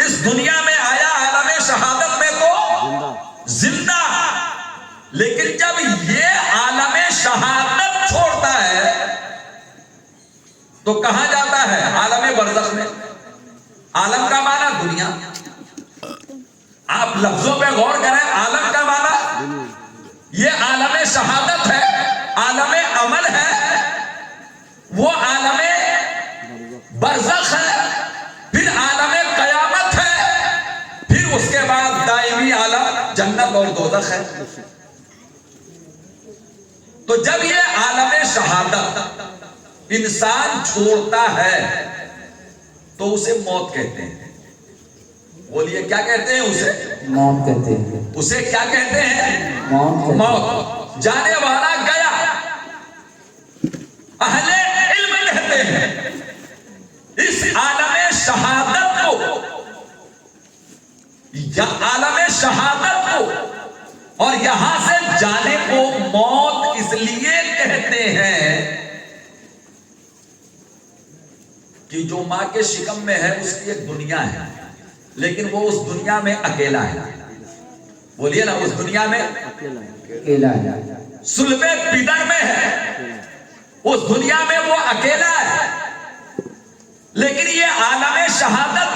اس دنیا میں آیا عالم شہادت میں تو زندہ، لیکن جب یہ عالم شہادت چھوڑتا ہے تو کہاں جاتا ہے؟ عالم برزخ میں۔ عالم کا معنی دنیا، آپ لفظوں پہ غور کریں، عالم کا معنی یہ عالم شہادت ہے، عالم عمل ہے، وہ عالم برزخ ہے، پھر عالم قیامت ہے، پھر اس کے بعد دائمی عالم جنت اور دوزخ ہے۔ تو جب یہ عالم شہادت انسان چھوڑتا ہے تو اسے موت کہتے ہیں۔ بولیے کیا کہتے ہیں اسے؟ موت کہتے ہیں۔ اسے کیا کہتے ہیں؟ موت۔ جانے والا گیا، اہل علم کہتے ہیں اس عالم شہادت کو، یا عالم شہادت کو اور یہاں سے جانے کو موت اس لیے کہتے ہیں کہ جو ماں کے شکم میں ہے اس کی ایک دنیا ہے، لیکن وہ اس دنیا میں اکیلا ہے۔ بولیے نا، اس دنیا میں اکیلا ہے۔ صلب پدر میں ہے، اس دنیا میں وہ اکیلا ہے، لیکن یہ عالم شہادت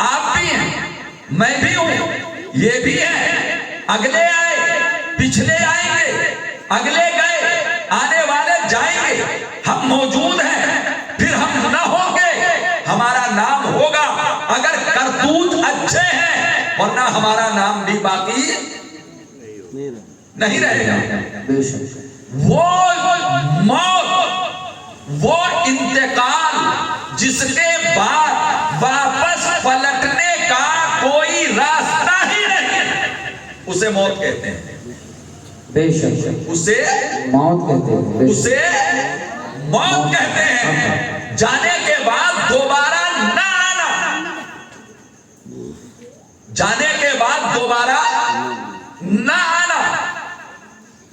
آپ بھی ہیں، میں بھی ہوں، یہ بھی ہے، اگلے آئے، پچھلے آئیں گے، اگلے گئے، آنے والے جائیں گے، ہم موجود ہیں، پھر ہم نہ ہوں گے، ہمارا نام ہوگا اگر کرتوت اچھے ہیں، ورنہ ہمارا نام بھی باقی نہیں رہے گا۔ وہ موت، وہ انتقال جس کے بعد واپس پلٹنے کا کوئی راستہ ہی نہیں، اسے موت کہتے ہیں۔ بے شک اسے موت کہتے ہیں۔ اسے موت کہتے ہیں، جانے کے بعد دوبارہ نہ آنا، جانے کے بعد دوبارہ نہ آنا،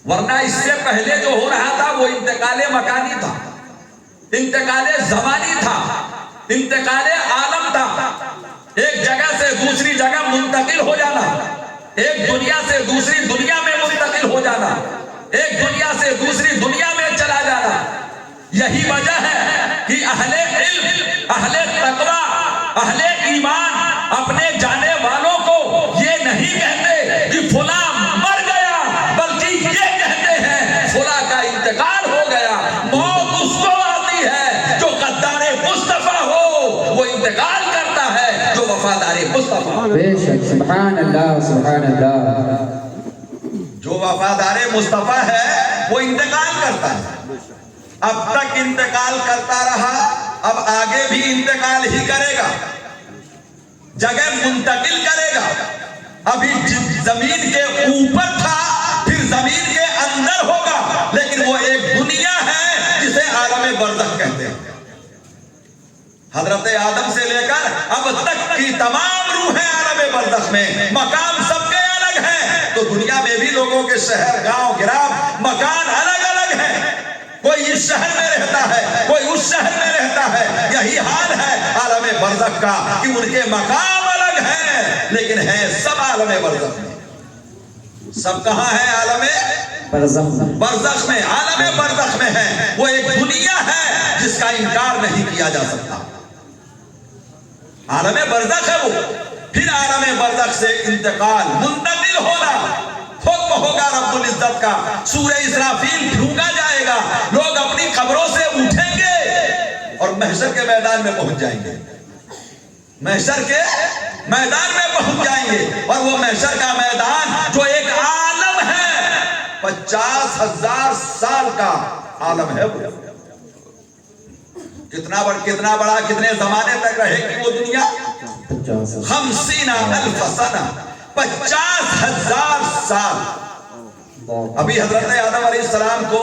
ورنہ اس سے پہلے جو ہو رہا تھا وہ انتقال مکانی تھا، انتقال زمانی تھا، انتقال عالم تھا، ایک جگہ سے دوسری جگہ منتقل ہو جانا، ایک دنیا سے دوسری دنیا میں منتقل ہو جانا، ایک دنیا سے دوسری دنیا میں چلا جانا۔ یہی وجہ ہے کہ اہل علم، اہل تقویٰ، اہل ایمان اپنے جانے والوں کو یہ نہیں کہتے کہ فلاں مر گیا، بلکہ یہ کہتے ہیں فلاں کا انتقال ہو گیا۔ موت اس کو آتی ہے جو غدار مصطفیٰ ہو، وہ انتقال کرتا ہے جو وفادار مصطفیٰ۔ بے شک، سبحان اللہ، سبحان اللہ۔ جو وفادار مصطفیٰ ہے وہ انتقال کرتا ہے، اب تک انتقال کرتا رہا، اب آگے بھی انتقال ہی کرے گا، جگہ منتقل کرے گا۔ ابھی زمین کے اوپر تھا، پھر زمین کے اندر ہوگا، لیکن وہ ایک دنیا ہے جسے عالم برزخ کہتے ہیں۔ حضرت آدم سے لے کر اب تک کی تمام روحیں عالم برزخ میں، مقام سب کے الگ ہیں، تو دنیا میں بھی لوگوں کے شہر، گاؤں، گرام، مکان الگ الگ ہیں، کوئی اس شہر میں رہتا ہے، کوئی اس شہر میں رہتا ہے۔ یہی حال ہے عالم برزخ کا کہ ان کے مقام الگ ہیں، لیکن ہیں سب عالم برزخ میں۔ سب کہاں ہیں؟ عالم برزخ میں، عالم برزخ میں ہیں۔ وہ ایک دنیا ہے جس کا انکار نہیں کیا جا سکتا، عالم برزخ ہے وہ۔ پھر عالم برزخ سے انتقال، منتقل ہونا، حکم ہوگا رب العزت کا، سورہ اسرافیل پھونکا جائے گا، لوگ اپنی قبروں سے اٹھیں گے اور محشر کے میدان میں پہنچ جائیں گے، محشر کے میدان میں پہنچ جائیں گے، اور وہ محشر کا میدان جو ایک عالم ہے، 50,000 سال کا عالم ہے وہ۔ کتنا بڑا، کتنے زمانے تک رہے گی وہ دنیا؟ 50,000 سنہ، 50,000 سال۔ ابھی حضرت آدم علیہ السلام کو،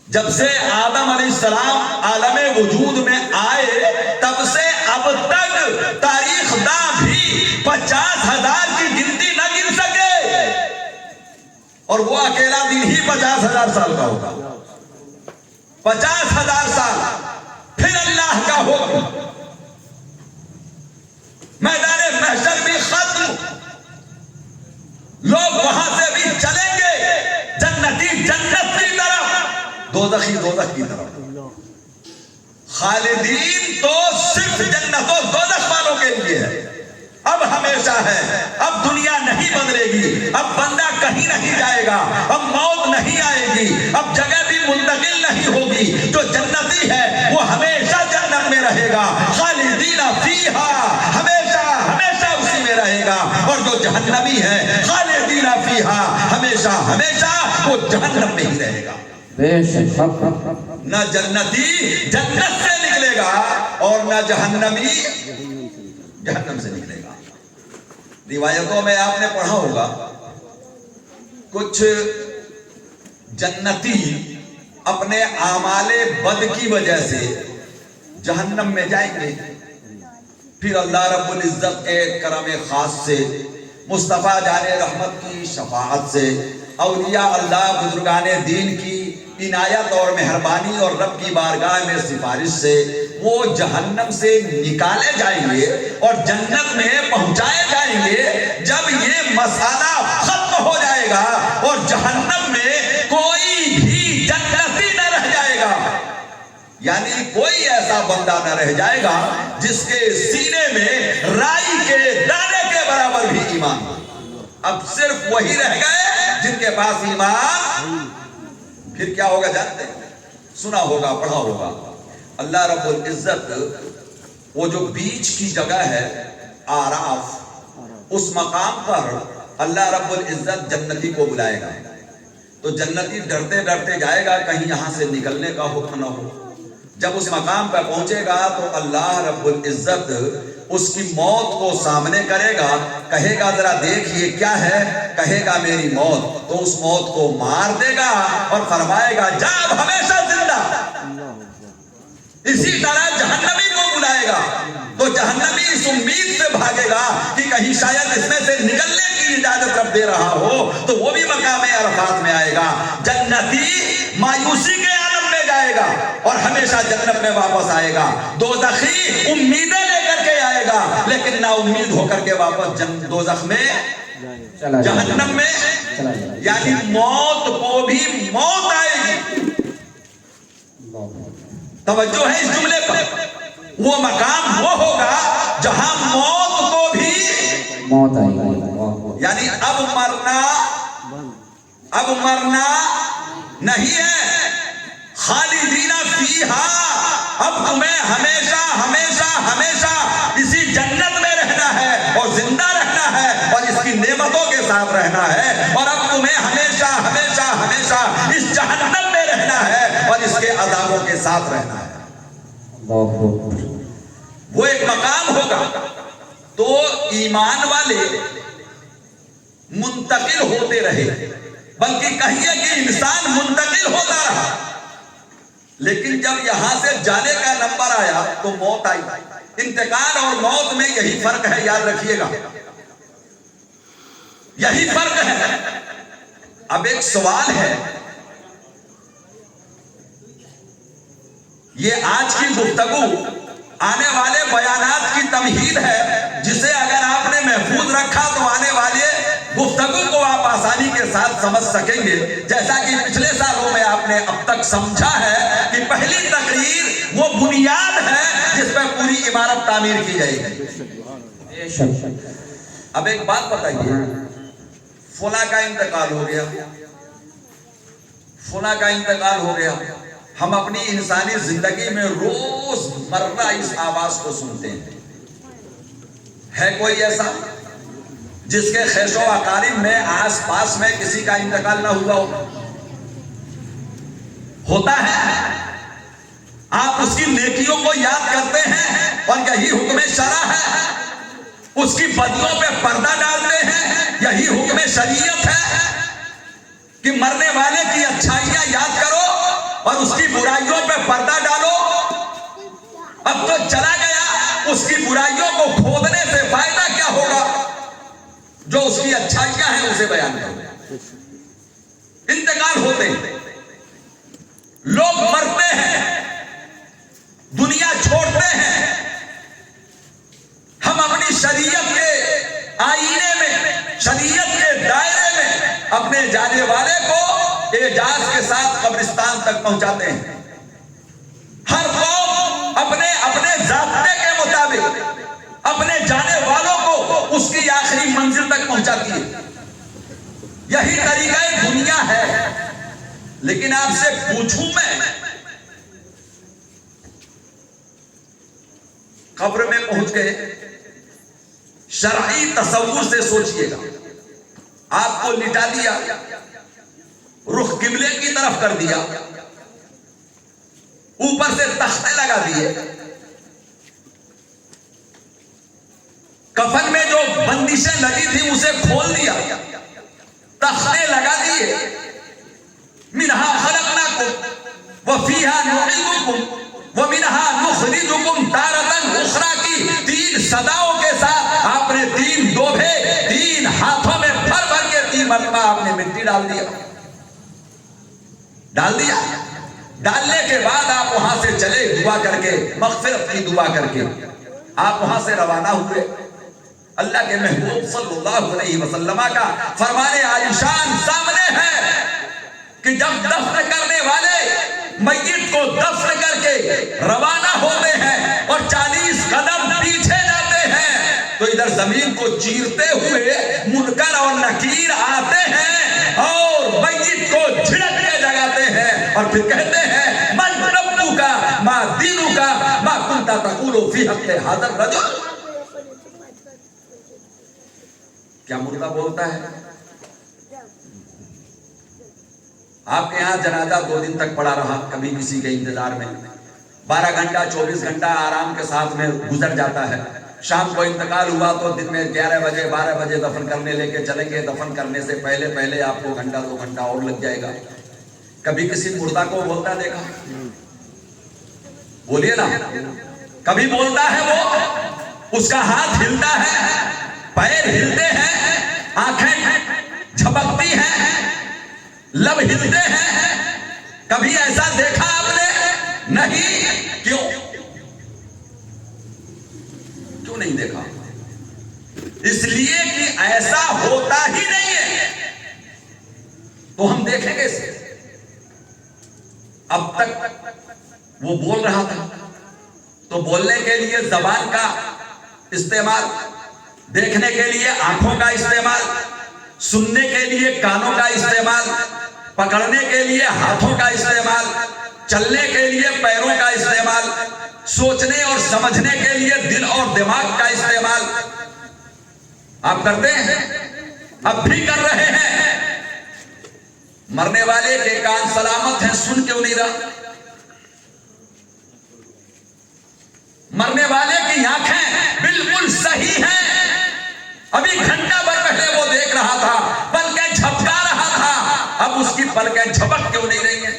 جب سے آدم علیہ السلام عالم وجود میں آئے، تب سے اب تک تاریخ داں بھی 50,000 کی گنتی نہ گن سکے، اور وہ اکیلا دن ہی 50,000 سال کا ہوگا۔ 50,000 سال، پھر اللہ کا حکم، دوزخی دوزخ کی طرف. خالدین تو صرف جنت و دوزخ والوں کے لیے ہے. اب ہمیشہ ہے. اب دنیا نہیں بدلے گی. اب بندہ کہیں نہیں جائے گا. اب موت نہیں آئے گی. اب جگہ بھی منتقل نہیں ہوگی. جو جنتی ہے وہ ہمیشہ جنت میں رہے گا. خالدین فیہا, ہمیشہ ہمیشہ اسی میں رہے گا. اور جو جہنمی ہے خالدین فیہا, ہمیشہ ہمیشہ وہ جہنم میں ہی رہے گا. بے شک. نہ جنتی جنت سے نکلے گا اور نہ جہنمی جہنم سے نکلے گا. روایتوں میں آپ نے پڑھا ہوگا کچھ جنتی اپنے اعمال بد کی وجہ سے جہنم میں جائیں گے. پھر اللہ رب العزت کے کرم خاص سے, مصطفیٰ جان رحمت کی شفاعت سے, اولیاء اللہ بزرگان دین کی عنایت اور مہربانی اور رب کی بارگاہ میں سفارش سے وہ جہنم سے نکالے جائیں گے اور جنت میں پہنچائے جائیں گے. جب یہ مسئلہ ختم ہو جائے گا اور جہنم میں کوئی بھی جنتی نہ رہ جائے گا, یعنی کوئی ایسا بندہ نہ رہ جائے گا جس کے سینے میں رائی کے دانے کے برابر بھی ایمان ہو. اب صرف وہی رہ گئے جن کے پاس ایمان. پھر کیا ہوگا جانتے ہیں؟ سنا ہوگا, پڑھا ہوگا. اللہ رب العزت وہ جو بیچ کی جگہ ہے آراف, اس مقام پر اللہ رب العزت جنتی کو بلائے گا. تو جنتی ڈرتے ڈرتے جائے گا کہیں یہاں سے نکلنے کا حکم نہ ہو. جب اس مقام پر پہنچے گا تو اللہ رب العزت اس کی موت کو سامنے کرے گا, کہے گا ذرا دیکھیے کیا ہے, کہے گا میری موت. تو اس موت کو مار دے گا اور فرمائے گا جا اب ہمیشہ زندہ. اسی طرح جہنمی کو بلائے گا تو جہنمی اس امید سے بھاگے گا کہ کہیں شاید اس میں سے نکلنے کی اجازت رب دے رہا ہو, تو وہ بھی مقام عرفات میں آئے گا. جنتی مایوسی کے عالم میں جائے گا اور ہمیشہ جنت میں واپس آئے گا. دوزخی امیدیں لے کر کے آئے گا لیکن نا امید ہو کر کے واپس دوزخ میں, جہنم میں, یعنی موت کو بھی موت آئے گی. توجہ ہے اس جملے پر. وہ مقام وہ ہوگا جہاں موت کو بھی موت آئے گی. یعنی اب مرنا نہیں ہے. خالدین فیہا, اب تمہیں ہمیشہ ہمیشہ ہمیشہ اسی جنت میں رہنا ہے اور زندہ رہنا ہے اور اس کی نعمتوں کے ساتھ رہنا ہے. اور اب تمہیں ہمیشہ ہمیشہ ہمیشہ اس جہنم میں رہنا ہے اور اس کے عذابوں کے ساتھ رہنا ہے. وہ ایک مقام ہوگا. تو ایمان والے منتقل ہوتے رہے, بلکہ کہیے کہ انسان منتقل ہوتا رہا, لیکن جب یہاں سے جانے کا نمبر آیا تو موت آئی. انتقال اور موت میں یہی فرق ہے, یاد رکھیے گا, یہی فرق ہے. اب ایک سوال ہے, یہ آج کی گفتگو آنے والے بیانات کی تمہید ہے, جسے اگر آپ نے محفوظ رکھا تو آنے والے گفتگو کو آپ آسانی کے ساتھ سمجھ سکیں گے. جیسا کہ پچھلے سالوں میں آپ نے اب تک سمجھا ہے کہ پہلی تقریر وہ بنیاد ہے جس پر پوری عمارت تعمیر کی جائے گی. اب ایک بات بتائیے, فلاں کا انتقال ہو گیا, فلاں کا انتقال ہو گیا. ہم اپنی انسانی زندگی میں روز مرہ اس آواز کو سنتے ہیں. ہے کوئی ایسا جس کے خیش و اقارب میں آس پاس میں کسی کا انتقال نہ ہوا ہو؟ ہوتا ہے. آپ اس کی نیکیوں کو یاد کرتے ہیں اور یہی حکم شرع ہے. اس کی بدیوں پہ پردہ ڈالتے ہیں, یہی حکم شریعت ہے کہ مرنے والے کی اچھائیاں یاد کرو اور اس کی برائیوں پہ پردہ ڈالو. اب تو چلا گیا, اس کی برائیوں کو کھودنے سے فائدہ کیا ہوگا؟ جو اس کی اچھائیاں ہیں اسے بیان کرو. انتقال ہوتے ہیں, لوگ مرتے ہیں, دنیا چھوڑتے ہیں. ہم اپنی شریعت کے آئینے میں, شریعت کے دائرے میں اپنے جانے والے کو اعجاز کے ساتھ قبرستان تک پہنچاتے ہیں. ہر قوم اپنے اپنے ضابطے کے مطابق اپنے جانے والوں کو اس کی آخری منزل تک پہنچاتی ہے. یہی طریقہ دنیا ہے. لیکن آپ سے پوچھوں میں, قبر میں پہنچ گئے, شرعی تصور سے سوچئے گا, آپ کو لٹا دیا, رخ قبلے کی طرف کر دیا, اوپر سے تختے لگا دیے, کفن میں جو بندشیں لگی تھی اسے کھول دیا, تختے لگا دیے, منہا خلقناکم وفیہا نعیدکم ومنہا نخرجکم تارۃ اخری کی 3 صداؤں کے ساتھ آپ نے 3 دوبھے 3 ہاتھوں میں بھر بھر کے 3 مرتبہ آپ نے مٹی ڈال دیا. ڈالنے کے بعد آپ وہاں سے چلے, دعا کر کے, مغفرت کی دعا کر کے آپ وہاں سے روانہ ہوئے. اللہ کے محبوب صلی اللہ علیہ وسلم کا فرمان عالیشان سامنے ہے کہ جب دفن کرنے والے میت کو دفن کر کے روانہ ہوتے ہیں اور 40 قدم پیچھے جاتے ہیں تو ادھر زمین کو چیرتے ہوئے منکر اور نکیر آتے ہیں اور میت کو جھڑک کے جگاتے ہیں اور پھر کہتے ہیں من ربک ما دینک ما کنت تقول فی حق ھذا الرجل. کیا مردہ بولتا ہے؟ آپ کے یہاں جنازہ 2 دن تک پڑا رہا, کبھی کسی کے انتظار میں 12 گھنٹہ 24 گھنٹہ آرام کے ساتھ میں گزر جاتا ہے. شام کو انتقال ہوا تو دن میں 11 بجے 12 بجے دفن کرنے لے کے چلیں گے. دفن کرنے سے پہلے آپ کو گھنٹہ 2 گھنٹہ اور لگ جائے گا. کبھی کسی مردہ کو بولتا دیکھا؟ بولیے نا, کبھی بولتا ہے وہ؟ اس کا ہاتھ ہلتا ہے, پیر ہلتے ہیں, آنکھیں جھپکتی ہیں, لب ہلتے ہیں. کبھی ایسا دیکھا آپ نے؟ نہیں. کیوں نہیں دیکھا؟ اس لیے کہ ایسا ہوتا ہی نہیں ہے. تو ہم دیکھیں گے اسے. اب تک وہ بول رہا تھا تو بولنے کے لیے زبان کا استعمال, دیکھنے کے لیے آنکھوں کا استعمال, سننے کے لیے کانوں کا استعمال, پکڑنے کے لیے ہاتھوں کا استعمال, چلنے کے لیے پیروں کا استعمال, سوچنے اور سمجھنے کے لیے دل اور دماغ کا استعمال آپ کرتے ہیں, اب بھی کر رہے ہیں. مرنے والے کے کان سلامت ہیں, سن کیوں نہیں رہا؟ مرنے والے کی آنکھیں بالکل صحیح ہیں, ابھی گھنٹہ بھر پہلے وہ دیکھ رہا تھا, پلکیں جھپکا رہا تھا, اب اس کی پلکیں جھپک کیوں نہیں رہی ہیں؟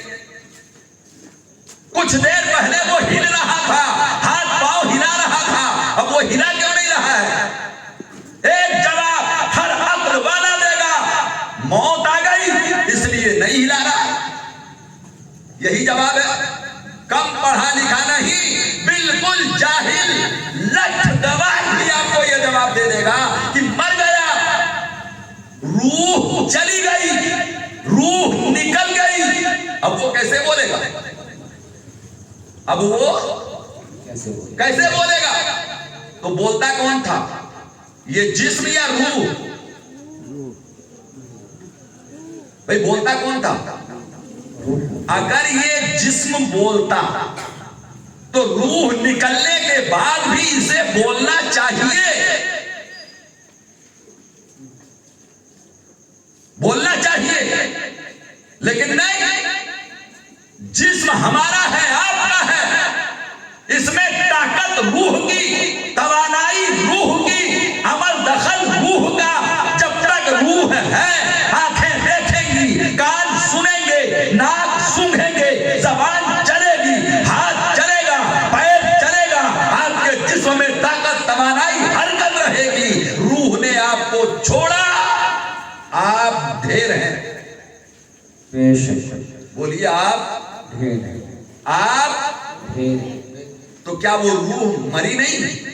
کچھ دیر پہلے وہ ہل رہا تھا, ہاتھ پاؤں ہلا رہا تھا, اب وہ ہلا کیوں نہیں رہا ہے؟ ایک جواب ہر عقل والا دے گا, موت آ گئی اس لیے نہیں ہلا رہا. یہی جواب ہے. کم پڑھا لکھا نہیں, بالکل جاہل لٹھ گواہ بھی آپ کو یہ جواب دے دے گا کہ مر گیا, روح چلی گئی, روح نکل گئی. اب وہ کیسے بولے گا؟ اب وہ کیسے بولے گا؟ تو بولتا کون تھا, یہ جسم یا روح؟ بھئی بولتا کون تھا؟ اگر یہ جسم بولتا تو روح نکلنے کے بعد بھی اسے بولنا چاہیے, بولنا چاہیے. لیکن نہیں, جسم ہمارا ہے, آپ کا ہے, اس میں طاقت روح کی, توانائی روح کی, عمل دخل روح کا. جب تک روح ہے آنکھیں دیکھیں گی, کان سنیں گے, ناک سونگھیں گے, زبان چلے گی, ہاتھ چلے گا, پیر چلے گا, آپ کے جسم میں طاقت توانائی حرکت رہے گی. روح نے آپ کو چھوڑا, آپ ڈھیر ہیں. بولیے آپ ڈھیر ہیں, آپ ڈھیر ہیں. تو کیا وہ روح مری نہیں؟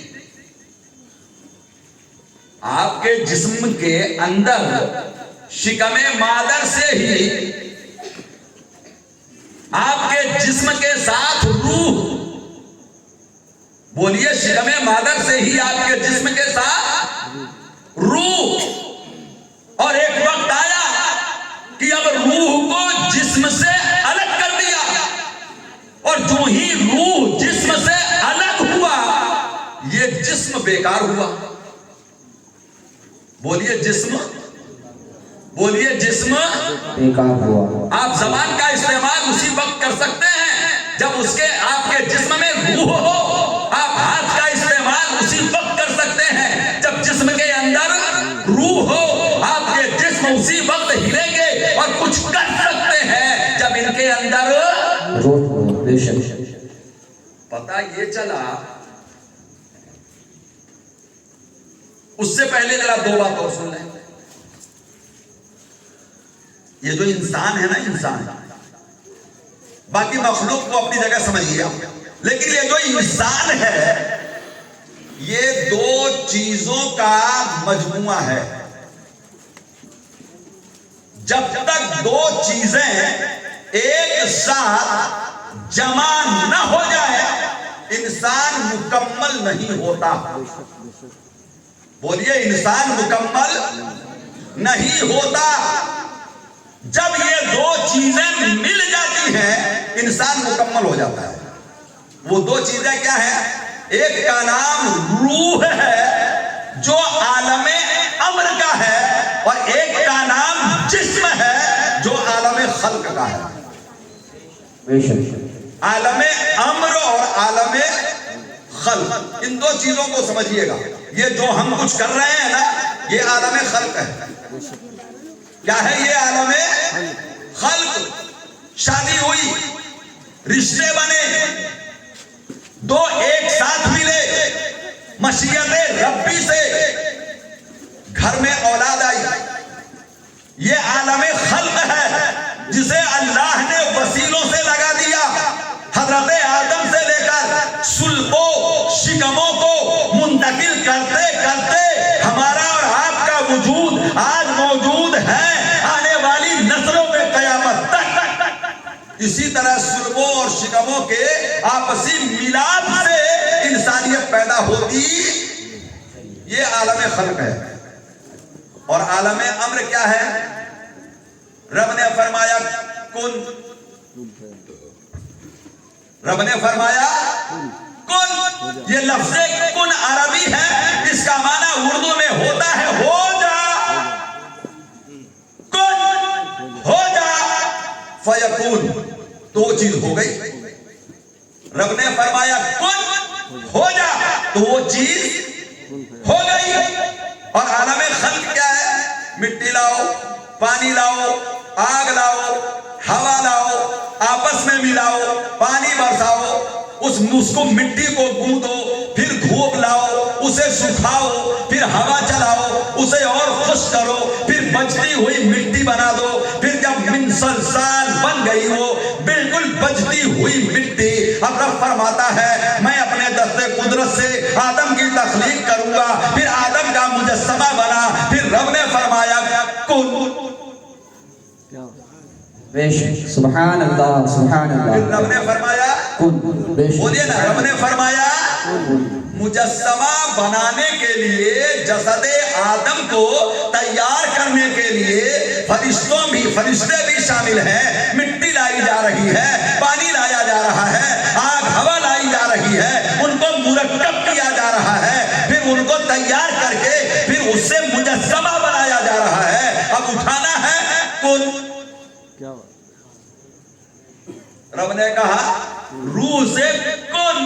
آپ کے جسم کے اندر شکم مادر سے ہی آپ کے جسم کے ساتھ روح، بولیے شکم مادر سے ہی آپ کے جسم کے ساتھ روح، اور ایک وقت آیا کہ اب روح کو جسم سے الگ کر دیا، اور جو ہی روح جسم سے الگ ہوا یہ جسم بیکار ہوا۔ بولیے جسم، بولیے جسم بیکار ہوا۔ آپ زبان کا استعمال اسی وقت کر سکتے ہیں جب اس کے آپ کے جسم میں روح ہو، آپ ہاتھ کا استعمال اسی وقت کر سکتے ہیں جب جسم کے اندر روح ہو، آپ کے جسم اسی وقت ہلیں گے اور کچھ کر سکتے ہیں جب ان کے اندر روح ہو، بے شک۔ پتہ یہ چلا۔ اس سے پہلے ذرا دو بات اور سن لیں۔ یہ جو انسان ہے نا، انسان، باقی مخلوق کو اپنی جگہ سمجھیے، لیکن یہ جو انسان ہے یہ دو چیزوں کا مجموعہ ہے۔ جب تک دو چیزیں ایک ساتھ جمع نہ ہو جائے انسان مکمل نہیں ہوتا۔ بولیے انسان مکمل نہیں ہوتا۔ جب یہ دو چیزیں مل جاتی ہیں انسان مکمل ہو جاتا ہے۔ وہ دو چیزیں کیا ہیں؟ ایک کا نام روح ہے جو عالم امر کا ہے، اور ایک کا نام جسم ہے جو عالم خلق کا ہے۔ بے شک۔ عالم امر اور عالم خلق، ان دو چیزوں کو سمجھیے گا۔ یہ جو ہم کچھ کر رہے ہیں نا یہ عالم خلق ہے۔ کیا ہے یہ عالم خلق؟ شادی ہوئی، رشتے بنے، دو ایک ساتھ ملے، مشیت ربی سے گھر میں اولاد آئی، یہ عالم خلق ہے جسے اللہ نے وسیلوں سے لگا دیا۔ حضرت آدم سے لے کر سلبوں شکموں کو منتقل کرتے کرتے ہمارا اور آپ کا وجود آج موجود ہے، آنے والی نسلوں میں قیامت تک اسی طرح سلبوں اور شکموں کے آپسی ملاپ سے انسانیت پیدا ہوتی۔ یہ عالم خلق ہے۔ اور عالم امر کیا ہے؟ رب نے فرمایا کن، رب نے فرمایا کن۔ یہ لفظ کن عربی ہے، اس کا معنی اردو میں ہوتا ہے ہو جا، کن ہو جا، فیکون، دو چیز ہو گئی۔ رب نے فرمایا کن ہو جا تو وہ چیز ہو گئی۔ اور عالم خلق کیا ہے؟ مٹی لاؤ، پانی لاؤ، آگ لاؤ، ہوا لاؤ، آپس میں ملاؤ، پانی برساؤ، اس کو مٹی کو گوندو، پھر دھوپ لاؤ، اسے سکھاؤ، پھر ہوا چلاؤ، اسے اور خشک کرو، پھر بچتی ہوئی مٹی بنا دو، پھر جب من سلسال بن گئی وہ بالکل بچتی ہوئی مٹی، اب رب فرماتا ہے میں اپنے دست قدرت سے آدم کی تخلیق کروں گا، پھر آدم کا مجسمہ بنا، پھر رب نے فرمایا کن، بے شک۔ سبحان اللہ، سبحان پھر اللہ۔ رب نے فرمایا کن، بے شک۔ بولیے نا، رب نے فرمایا مجسمہ بنانے کے لیے، جسد آدم کو تیار کرنے کے لیے فرشتے بھی شامل ہیں، مٹی لائی جا رہی ہے، پانی لایا جا رہا ہے، آگ ہوا لائی جا رہی ہے، ان کو مرکب کیا جا رہا ہے، پھر ان کو تیار کر کے پھر اس سے مجسمہ بنایا جا رہا ہے۔ اب اٹھانا ہے کن، رب نے کہا روح سے کن۔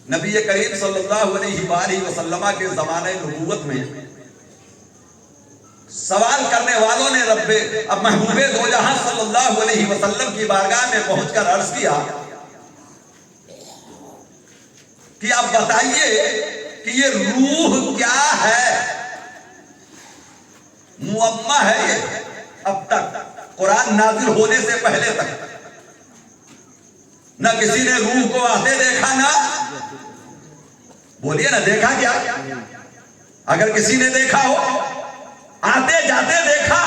نبی کریم صلی اللہ علیہ وآلہ وسلم کے زمانے نبوت میں سوال کرنے والوں نے اب محبوب دو جہاں صلی اللہ علیہ وسلم کی بارگاہ میں پہنچ کر عرض کیا کہ اب بتائیے کہ یہ روح کیا ہے؟ معمہ ہے یہ اب تک، قرآن نازل ہونے سے پہلے تک نہ کسی نے روح کو آتے دیکھا، نہ بولیے نا دیکھا کیا؟ اگر کسی نے دیکھا ہو، آتے جاتے دیکھا،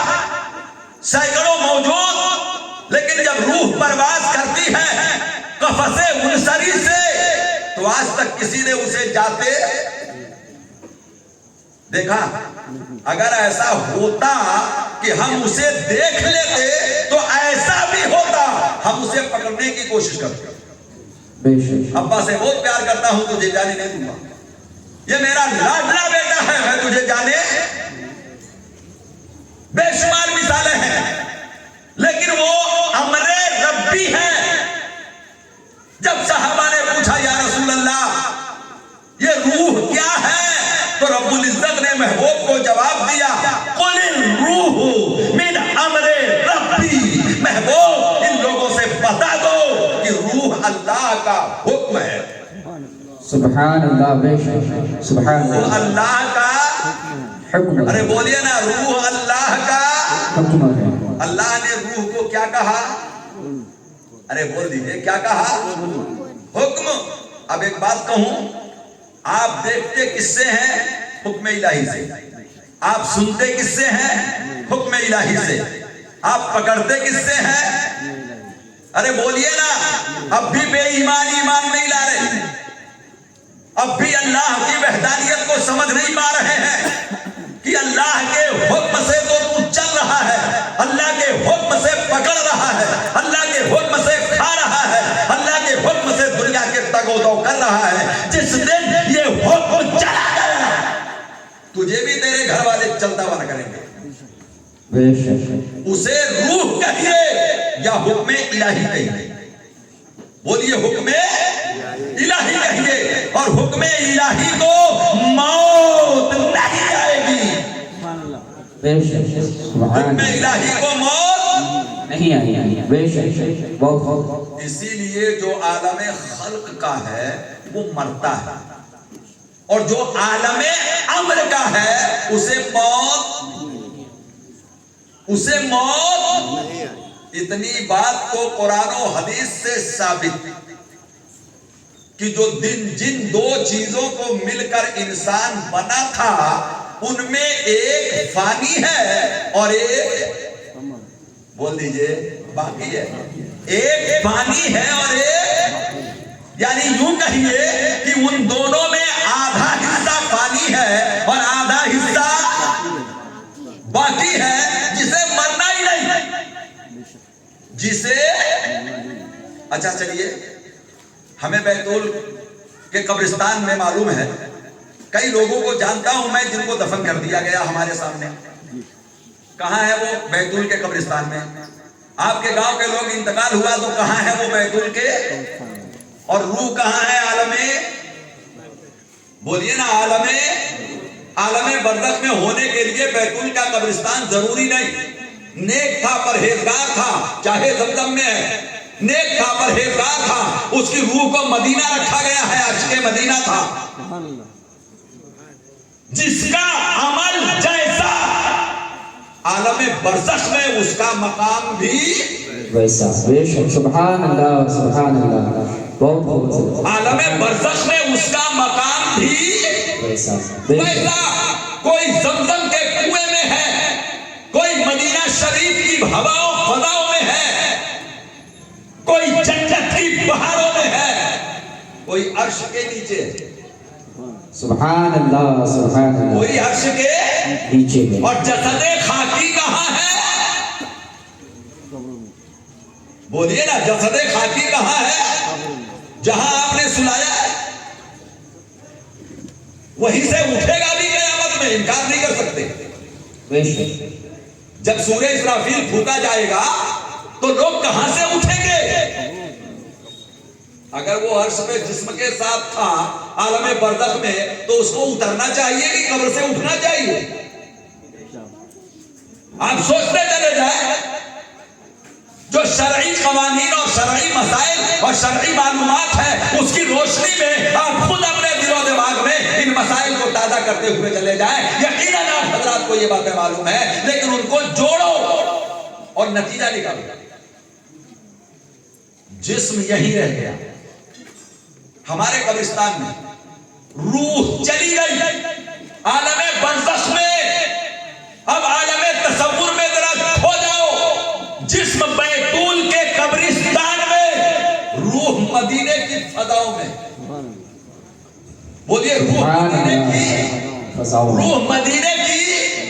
سینکڑوں موجود لیکن جب روح پرواز کرتی ہے قفس انصری سے تو آج تک کسی نے اسے جاتے دیکھا؟ اگر ایسا ہوتا کہ ہم اسے دیکھ لیتے تو ایسا بھی ہوتا ہم اسے پکڑنے کی کوشش کرتے. ابا سے بہت پیار کرتا ہوں تجھے جانے نہیں دوں گا, یہ میرا لاڈلا بیٹا ہے میں تجھے جانے. بے شمار مثالیں ہیں, لیکن وہ امر ربی ہے. جب صحابہ نے پوچھا یا رسول اللہ یہ روح کیا ہے, تو رب العزت نے محبوب کو جواب دیا قل الروح من امر ربی. محبوب ان لوگوں سے بتا دو کہ روح اللہ کا حکم ہے. سبحان اللہ, بے شک سبحان روح اللہ کا حکم. ارے بولیے نا, روح اللہ کا حکم ہے. اللہ نے روح کو کیا کہا؟ ارے بول دیجئے کیا کہا؟ حکم. اب ایک بات کہوں, آپ دیکھتے کس سے ہیں؟ حکم الہی سے. آپ سنتے کس سے ہیں؟ حکم الہی سے. آپ پکڑتے کس سے ہیں؟ ارے بولیے نا, اب بھی بے ایمان نہیں لا رہے, اب بھی اللہ کی وحدانیت کو سمجھ نہیں پا رہے ہیں کہ اللہ کے حکم سے تو چل رہا ہے, اللہ کے حکم سے پکڑ رہا ہے, اللہ کے حکم سے کھا رہا ہے, اللہ کے حکم سے دنیا کے تگ و دو کر رہا ہے. جس دن یہ حکم چلا گیا تجھے بھی تیرے گھر والے چلتا ہوا نہ کریں گے. اسے روح کہیے یا حکم الہی کہیے؟ بولیے حکم الہی کہیے, اور حکم الہی کو موت نہیں آئے گی. حکم الہی کو موت نہیں آئی. بے شک بہت. اسی لیے جو عالم خلق کا ہے وہ مرتا ہے, اور جو عالم امر کا ہے اسے موت. اتنی بات کو قرآن و حدیث سے ثابت کہ جو جن دو چیزوں کو مل کر انسان بنا تھا ان میں ایک فانی ہے اور ایک بول دیجئے باقی ہے. ایک فانی ہے اور ایک, یعنی یوں کہیے کہ ان دونوں میں آدھا حصہ فانی ہے اور آدھا حصہ باقی ہے, جسے مرنا ہی نہیں. جسے اچھا چلیے, ہمیں بیتول کے قبرستان میں معلوم ہے, کئی لوگوں کو جانتا ہوں میں جن کو دفن کر دیا گیا ہمارے سامنے. کہاں ہے وہ؟ بیتول کے قبرستان میں. آپ کے گاؤں کے لوگ انتقال ہوا تو کہاں ہے وہ؟ بیتول کے. اور روح کہاں ہے؟ عالم بولیے نا, عالم برزخ میں ہونے کے لیے بیتول کا قبرستان ضروری نہیں. نیک تھا, پرہیزگار تھا, چاہے زمزم میں ہے, نیک تھا, پرہیزگار تھا, اس کی روح کو مدینہ رکھا گیا ہے, عرش کے مدینہ تھا. جس کا عمل جیسا عالم برزخ میں اس کا مقام بھی ویسا. سبحان اللہ, سبحان اللہ. بہت عالم برزخ میں اس کا مقام بھی ویسا. کوئی زمزم کے کنویں میں ہے, کوئی مدینہ شریف کی ہواؤں فضاؤں میں ہے, کوئی جنت کی بہاروں میں ہے, کوئی عرش کے نیچے ہے. سبحان اللہ, سبحان اللہ. کوئی عرش کے نیچے ہے. اور جسد خاکی کہاں ہے؟ بولیے نا, جسد خاکی کہاں ہے؟ جہاں آپ نے سنایا ہے وہیں سے اٹھے گا بھی قیامت میں, انکار نہیں کر سکتے. جب سورہ اسرافیل پھونکا جائے گا تو لوگ کہاں سے اٹھیں گے؟ اگر وہ عرش پہ جسم کے ساتھ تھا عالم برزخ میں تو اس کو اترنا چاہیے کہ قبر سے اٹھنا چاہیے؟ آپ سوچتے چلے جائیں. جو شرعی قوانین اور شرعی مسائل اور شرعی معلومات ہے اس کی روشنی میں آپ خود اپنے دل و دماغ میں ان مسائل کو تازہ کرتے ہوئے چلے جائیں. یقیناً آپ حضرات کو یہ باتیں معلوم ہے, لیکن ان کو جوڑو اور نتیجہ نکالو. جسم یہی رہ گیا ہمارے قبرستان میں, روح چلی گئی عالم برزخ میں. اب عالم تصور میں ذرا کھو جاؤ, جسم بیتول بولیے روح مدینے کی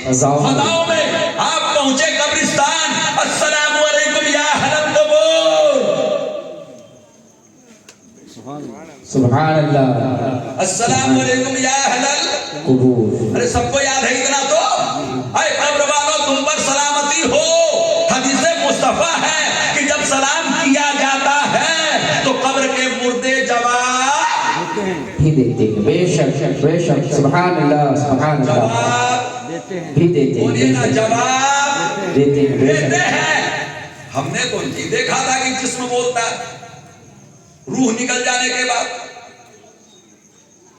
فضاؤں میں آپ پہنچے قبرستان، السلام علیکم یا اہل القبور، سبحان اللہ، السلام علیکم یا اہل قبور. ارے سب کو یاد ہے اتنا تو؟ اے قبر والوں تم پر سلامتی ہو. حدیث مصطفیٰ ہے کہ جب سلام کیا جاتا ہے تو قبر کے مردے جواب بھی دیتے ہیں. بے شک بے شک، سبحان اللہ سبحان اللہ، جواب بھی دیتے ہیں. بولیے نا، جواب دیتے ہیں. بے شک. دیتے ہیں. ہم نے تو یہ دیکھا تھا کہ جسم بولتا ہے روح نکل جانے کے بعد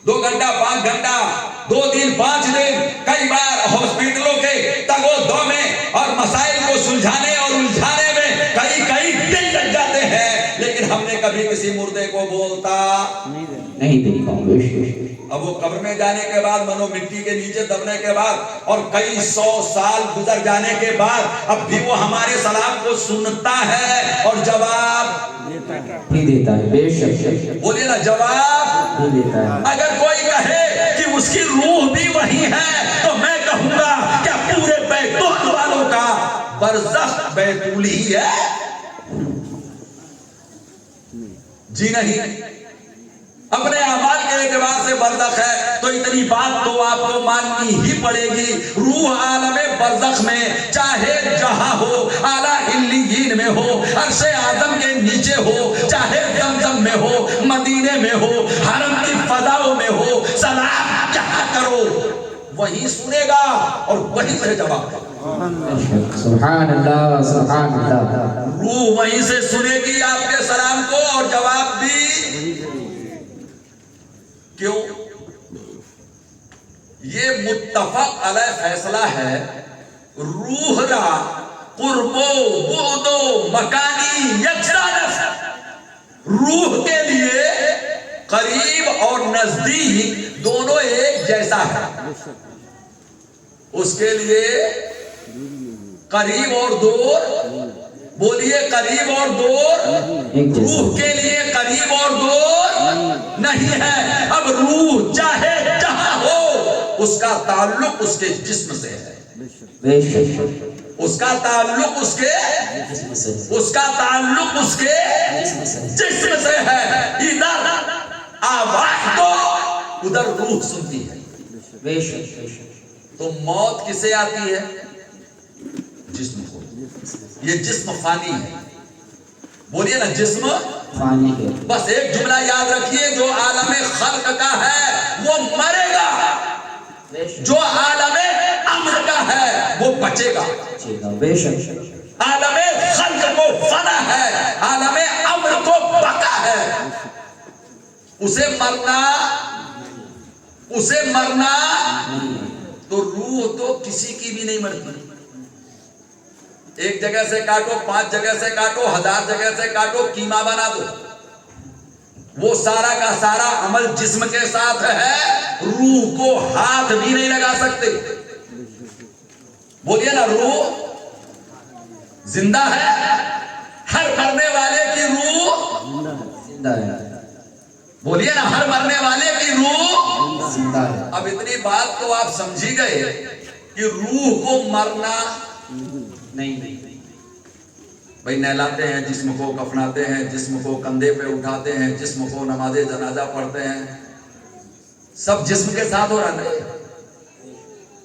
2 گھنٹہ 5 گھنٹہ 2 دن 5 دن، کئی بار ہاسپٹلوں کے تگو دو میں اور مسائل کو سلجھانے اور الجھانے میں کئی دن لگ جاتے ہیں، لیکن ہم نے کبھی کسی مردے کو بولتا نہیں دیکھا. بے شک. اب وہ قبر میں جانے کے بعد منو مٹی کے نیچے دبنے کے بعد اور کئی 100 سال گزر جانے کے بعد اب بھی وہ ہمارے سلام کو سنتا ہے اور جواب بھی دیتا ہے. بے شک. بولیے نا، جواب بھی دیتا ہے. اگر کوئی کہے کہ اس کی روح بھی وہی ہے تو میں کہوں گا کیا پورے بیتول والوں کا برزخ بیتول ہی ہے؟ جی نہیں. اپنے اعمال کے اعتبار سے برزخ ہے تو اتنی بات تو آپ کو ماننی ہی پڑے گی. روح عالم برزخ میں چاہے جہاں ہو، اعلیٰ علیین میں ہو، عرش اعظم کے نیچے ہو، چاہے زمزم میں ہو، مدینے میں ہو، حرم کی فضاؤں میں ہو، سلام کیا کرو وہی سنے گا اور وہی سے جواب دے گا. سبحان اللہ سبحان اللہ. روح وہیں سے سنے گی آپ کے سلام کو اور جواب بھی. کیوں؟ یہ متفق علیہ فیصلہ ہے. روح را قربو بعدو مکانی یکسانس، روح کے لیے قریب اور نزدیک دونوں ایک جیسا ہے. اس کے لیے قریب اور دور، بولیے قریب اور دور. روح کے لیے قریب اور دور نہیں ہے. اب روح چاہے جہاں ہو اس کا تعلق اس کے جسم سے ہے. اس کا تعلق اس کے جسم سے ہے. ادھر آواز تو ادھر روح سنتی ہے. تو موت کسے آتی ہے؟ جسم کو. یہ جسم فانی ہے. بولیے نا، جسم فانی ہے. بس ایک جملہ یاد رکھیے، جو عالم خلق کا ہے وہ مرے گا، جو عالم امر کا ہے وہ بچے گا. بے شک. عالم خلق کو فنا ہے، عالم امر کو بقا ہے. اسے مرنا تو روح تو کسی کی بھی نہیں مرتی. ایک جگہ سے کاٹو، 5 جگہ سے کاٹو، 1000 جگہ سے کاٹو، قیمہ بنا دو، وہ سارا کا سارا عمل جسم کے ساتھ ہے. روح کو ہاتھ بھی نہیں لگا سکتے. بولیے نا، روح زندہ ہے. ہر مرنے والے کی روح زندہ ہے. بولیے نا، ہر مرنے والے کی روح زندہ ہے. اب اتنی بات تو آپ سمجھی گئے کہ روح کو مرنا نہیں. بھائی نہلاتے ہیں جسم کو، کفناتے ہیں جسم کو، کندھے پہ اٹھاتے ہیں جسم کو، نماز جنازہ پڑھتے ہیں، سب جسم کے ساتھ ہو رہا ہے.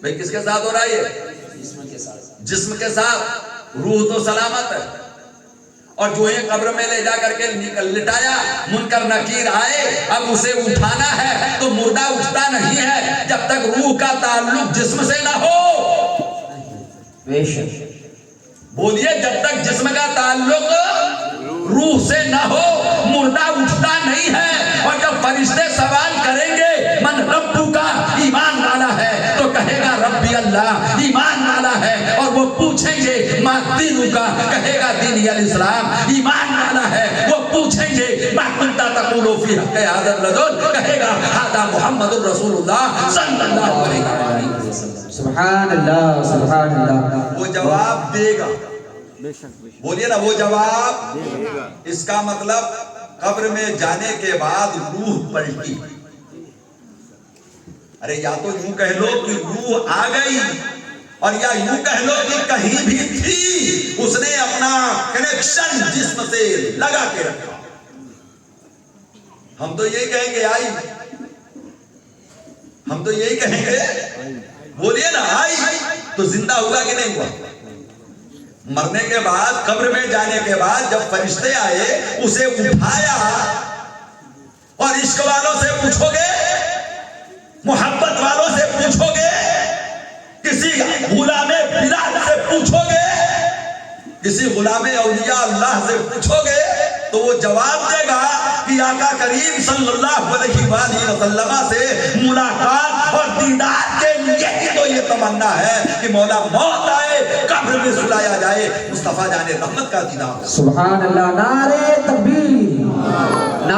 بھائی کس کے ساتھ ہو رہا ہے؟ یہ جسم کے ساتھ. روح تو سلامت ہے. اور جو یہ قبر میں لے جا کر کے لٹایا، منکر نکیر آئے، اب اسے اٹھانا ہے تو مردہ اٹھتا نہیں ہے جب تک روح کا تعلق جسم سے نہ ہو. بے شک. بولیے، جب تک جسم کا تعلق روح سے نہ ہو مردہ اٹھتا نہیں ہے. اور جب فرشتے سوال کریں گے من ربو کا، ایمان والا ہے تو کہے گا ربی اللہ، ایمان والا ہے. اور وہ پوچھیں گے ما دینو کا، کہے گا دینی الاسلام. ایمان والا ہے وہ پوچھیں گے ما کنتا تقول فی حق ھذا الرجل، کہے گا ھذا محمد رسول اللہ صلی اللہ علیہ وسلم. سبحان اللہ سبحان اللہ. وہ جواب دے گا. بولیے نا، وہ جواب دے گا. اس کا مطلب قبر میں جانے کے بعد روح پلٹی. ارے یا تو یوں کہہ لو کہ روح آ گئی، اور یا یوں کہہ لو کہ کہیں بھی تھی، اس نے اپنا کنیکشن جسم سے لگا کے رکھا۔ ہم تو یہی کہیں گے آئی، ہم تو یہی کہیں گے، بولیے نا آئی، تو زندہ ہوا کہ نہیں ہوا؟ مرنے کے بعد، قبر میں جانے کے بعد جب فرشتے آئے، اسے اٹھایا، اور عشق والوں سے پوچھو گے، محبت والوں سے پوچھو گے، کسی غلام بلال سے پوچھو گے، کسی غلام اولیاء اللہ سے پوچھو گے، تو وہ جواب دے گا کہ آقا کریم صلی اللہ علیہ وآلہ وسلم سے ملاقات اور دیدار کے لیے ہی تو یہ تمنا ہے کہ مولا موت آئے، قبر میں سلایا جائے، مصطفیٰ جان رحمت کا دیدار۔ سبحان اللہ، نعرہ تکبیر۔